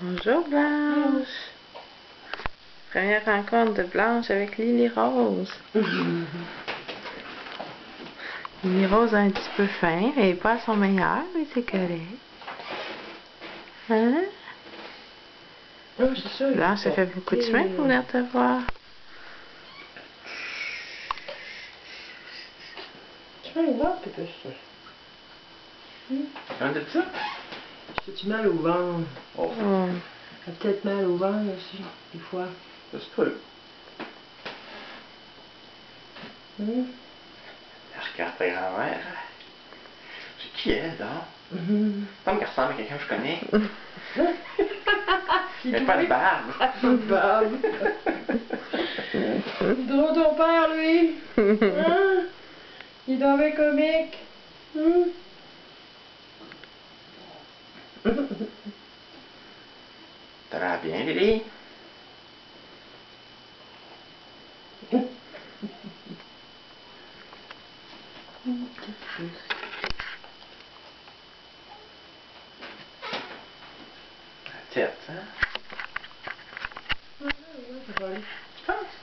Bonjour Blanche. Première rencontre de Blanche avec Lily Rose. Lily Rose est un petit peu faim, elle n'est pas à son meilleur, mais c'est correct. Hein? Oh, c'est ça. Blanche, ça fait beaucoup de chemin pour venir te voir. Tu vas aller voir, peut-être ça. Un de ça? J'ai-tu mal au ventre? Oh. J'ai peut-être mal au ventre aussi, des fois. Ça se peut. Je regarde ta grand-mère. C'est qui elle, donc? Comme qu'elle ressemble à quelqu'un que je connais. Il n'a pas de barbe. Pas de barbe. C'est drôle ton père, lui. Hein? Il doit être comique. T'as l'air bien, Lily? La tête, hein? Ça va aller. Tu penses?